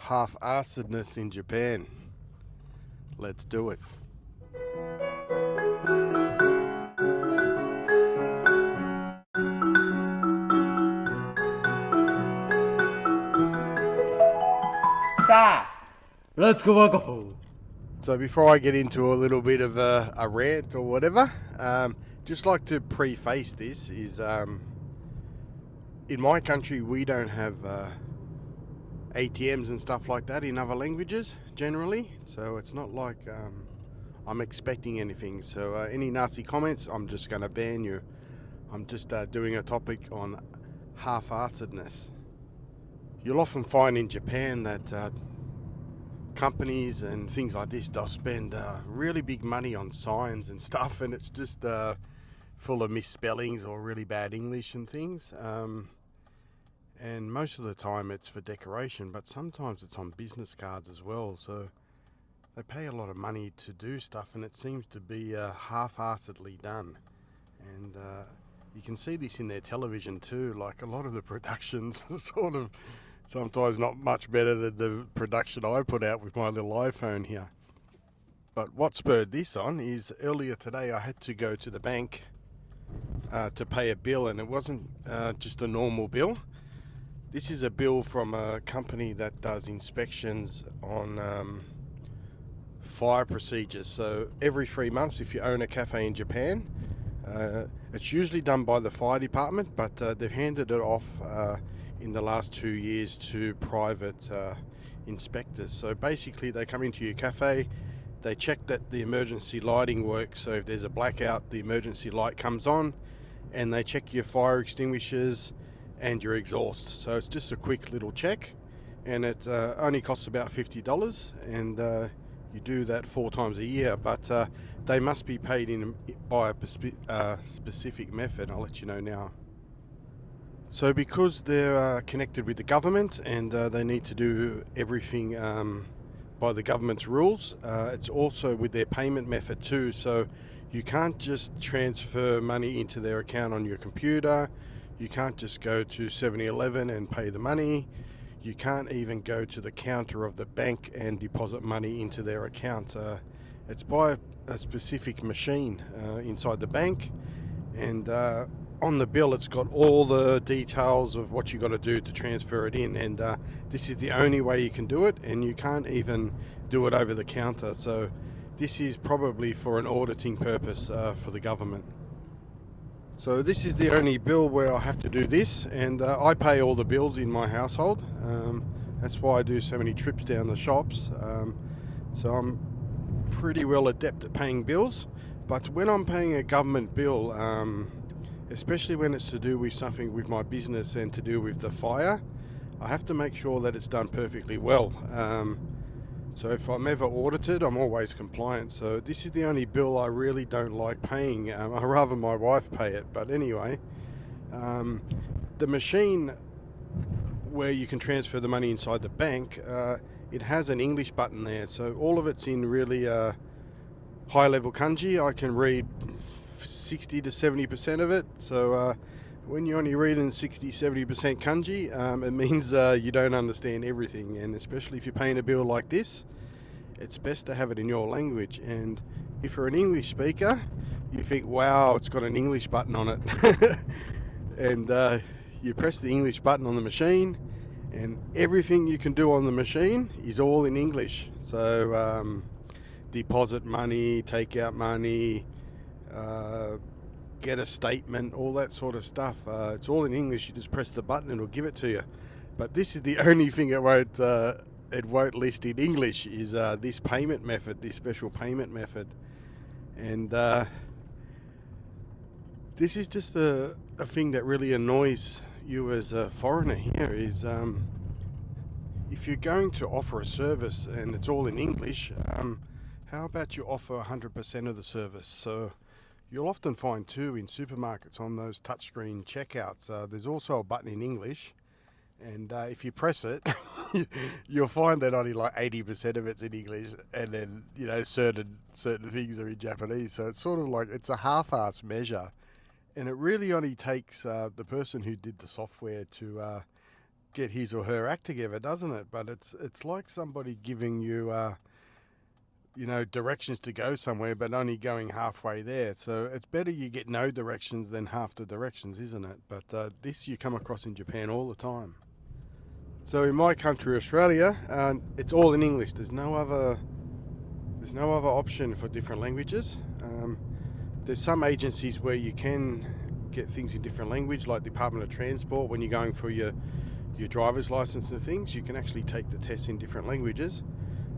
half-assedness in Japan. Let's do it. Let's go back home. So before I get into a little bit of a rant or whatever, just like to preface this is in my country we don't have ATMs and stuff like that in other languages generally, so it's not like I'm expecting anything. So any nasty comments, I'm just going to ban you. I'm just doing a topic on half-assedness. You'll often find in Japan that companies and things like this, they'll spend really big money on signs and stuff, and it's just full of misspellings or really bad English and things. And most of the time it's for decoration, but sometimes it's on business cards as well. So they pay a lot of money to do stuff, and it seems to be half-assedly done. And you can see this in their television too. Like a lot of the productions are sort of sometimes not much better than the production I put out with my little iPhone here. But what spurred this on is earlier today I had to go to the bank to pay a bill, and it wasn't just a normal bill. This is a bill from a company that does inspections on fire procedures. So every 3 months, if you own a cafe in Japan, it's usually done by the fire department, but they've handed it off in the last 2 years to private inspectors. So basically they come into your cafe, they check that the emergency lighting works. So if there's a blackout, the emergency light comes on, and they check your fire extinguishers and your exhaust. So it's just a quick little check, and it only costs about $50, and you do that 4 times a year, but they must be paid by a specific method. I'll let you know now. So because they're connected with the government and they need to do everything by the government's rules, it's also with their payment method too. So you can't just transfer money into their account on your computer. You can't just go to 7-Eleven and pay the money. You can't even go to the counter of the bank and deposit money into their account. It's by a specific machine inside the bank, and on the bill it's got all the details of what you got to do to transfer it in, and this is the only way you can do it, and you can't even do it over the counter. So this is probably for an auditing purpose for the government. So this is the only bill where I have to do this, and I pay all the bills in my household. That's why I do so many trips down the shops. So I'm pretty well adept at paying bills. But when I'm paying a government bill, especially when it's to do with something with my business and to do with the fire, I have to make sure that it's done perfectly well. So if I'm ever audited, I'm always compliant. So this is the only bill I really don't like paying. I'd rather my wife pay it. But anyway, the machine where you can transfer the money inside the bank, it has an English button there. So all of it's in really high level kanji. I can read 60 to 70% of it. So when you're only reading 60-70% kanji, it means you don't understand everything, and especially if you're paying a bill like this, it's best to have it in your language. And if you're an English speaker, you think, wow, it's got an English button on it. And you press the English button on the machine, and everything you can do on the machine is all in English. So deposit money, take out money, get a statement, all that sort of stuff. It's all in English. You just press the button and it'll give it to you. But this is the only thing it won't list in English is this payment method, this special payment method. And this is just a thing that really annoys you as a foreigner here is if you're going to offer a service and it's all in English, how about you offer 100% of the service? So you'll often find too in supermarkets on those touchscreen checkouts, there's also a button in English, and if you press it, you'll find that only like 80% of it's in English, and then certain things are in Japanese. So it's sort of like it's a half-ass measure, and it really only takes the person who did the software to get his or her act together, doesn't it? But it's like somebody giving you directions to go somewhere, but only going halfway there. So it's better you get no directions than half the directions, isn't it? But this you come across in Japan all the time. So in my country, Australia, it's all in English. There's no other option for different languages. There's some agencies where you can get things in different language, like Department of Transport. When you're going for your driver's license and things, you can actually take the test in different languages.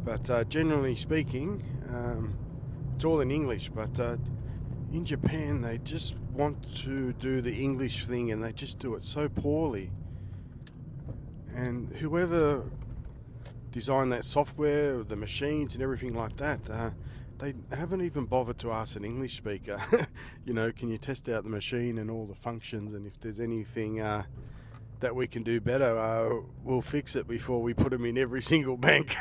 But generally speaking, it's all in English. But in Japan, they just want to do the English thing, and they just do it so poorly. And whoever designed that software, the machines and everything like that, they haven't even bothered to ask an English speaker, can you test out the machine and all the functions, and if there's anything that we can do better, we'll fix it before we put them in every single bank.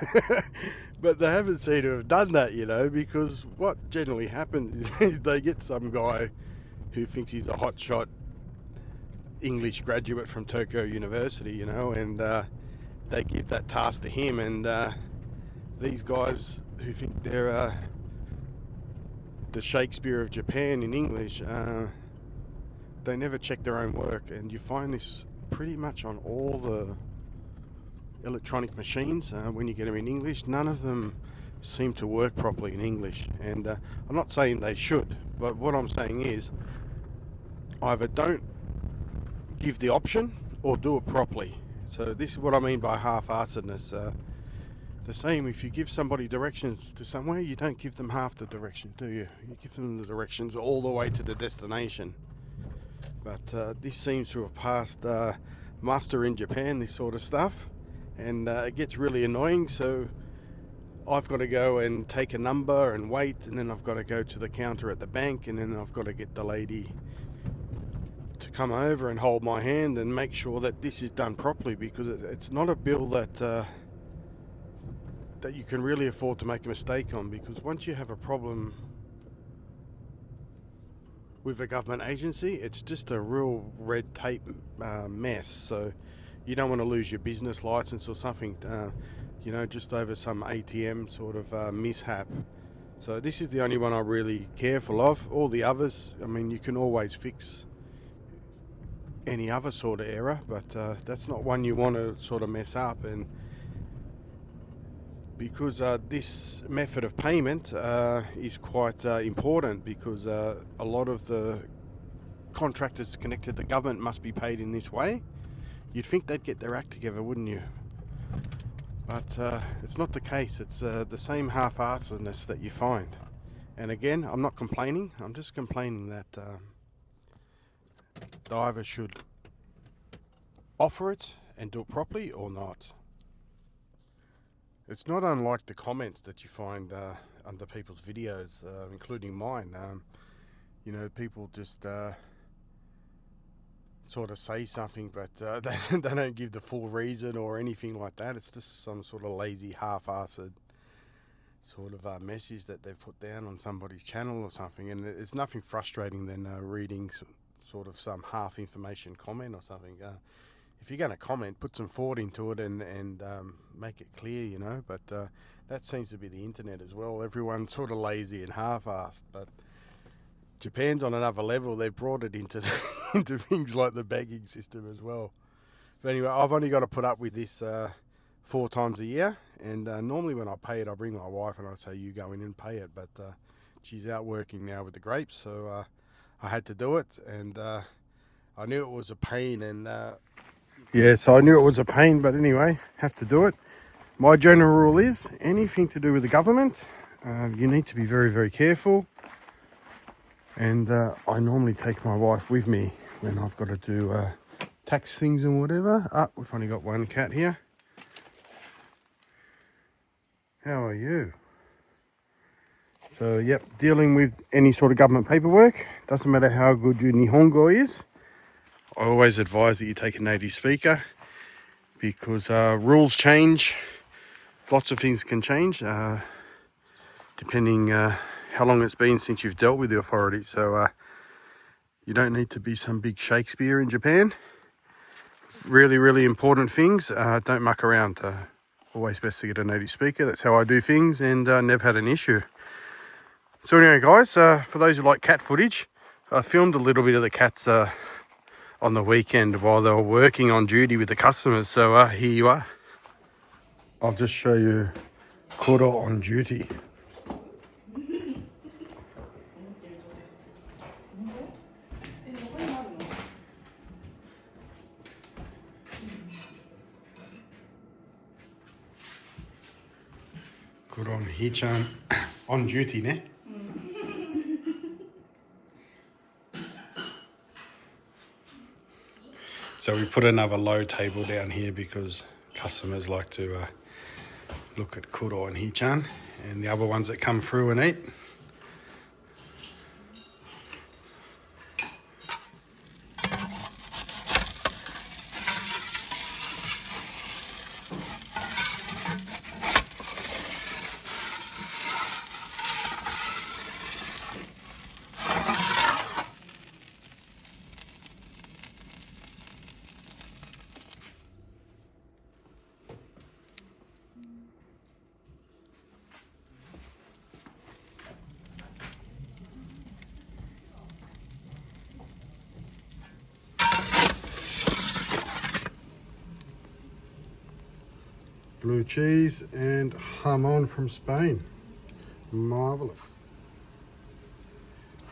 But they haven't seemed to have done that, because what generally happens is they get some guy who thinks he's a hotshot English graduate from Tokyo University, and they give that task to him, and these guys who think they're the Shakespeare of Japan in English, they never check their own work, and you find this pretty much on all the electronic machines. When you get them in English, none of them seem to work properly in English, and I'm not saying they should, but what I'm saying is either don't give the option or do it properly. So this is what I mean by half-assedness. The same, if you give somebody directions to somewhere, you don't give them half the direction, do you? You give them the directions all the way to the destination. But this seems to have passed muster in Japan, this sort of stuff, and it gets really annoying. So I've got to go and take a number and wait, and then I've got to go to the counter at the bank, and then I've got to get the lady to come over and hold my hand and make sure that this is done properly, because it's not a bill that you can really afford to make a mistake on, because once you have a problem with a government agency, it's just a real red tape mess. So you don't want to lose your business license or something, just over some ATM sort of mishap. So this is the only one I'm really careful of. All the others, you can always fix any other sort of error, but that's not one you want to sort of mess up. And because this method of payment is quite important, because a lot of the contractors connected to the government must be paid in this way. You'd think they'd get their act together, wouldn't you? But it's not the case. It's the same half-assedness that you find. And again, I'm not complaining. I'm just complaining that they either should offer it and do it properly or not. It's not unlike the comments that you find under people's videos, including mine. People just sort of say something, but they don't give the full reason or anything like that. It's just some sort of lazy, half-assed sort of message that they've put down on somebody's channel or something. And it's nothing frustrating than reading sort of some half-information comment or something. If you're going to comment, put some thought into it and make it clear, But that seems to be the internet as well. Everyone's sort of lazy and half-assed. But Japan's on another level. They've brought it into into things like the banking system as well. But anyway, I've only got to put up with this 4 times a year. And normally when I pay it, I bring my wife and I say, you go in and pay it. But she's out working now with the grapes, so I had to do it. And I knew it was a pain, and so I knew it was a pain, but anyway, have to do it. My general rule is anything to do with the government, you need to be very, very careful. And I normally take my wife with me when I've got to do tax things and whatever. We've only got one cat here. How are you? So, yep, dealing with any sort of government paperwork, doesn't matter how good your Nihongo is. I always advise that you take a native speaker, because rules change. Lots of things can change depending how long it's been since you've dealt with the authorities. So you don't need to be some big Shakespeare in Japan. really important things. Don't muck around. Always best to get a native speaker. That's how I do things, and never had an issue. So anyway, guys, for those who like cat footage, I filmed a little bit of the cats on the weekend while they were working on duty with the customers. So here you are. I'll just show you Kuro on duty. Kuro on Hichan on duty, ne? So we put another low table down here because customers like to look at Kuro and Hichan and the other ones that come through and eat. Blue cheese and jamon from Spain. Marvelous.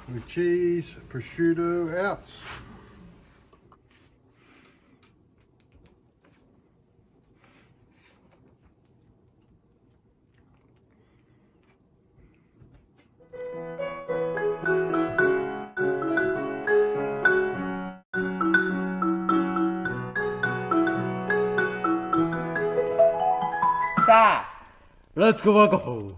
Blue cheese, prosciutto out. Let's go, alcohol.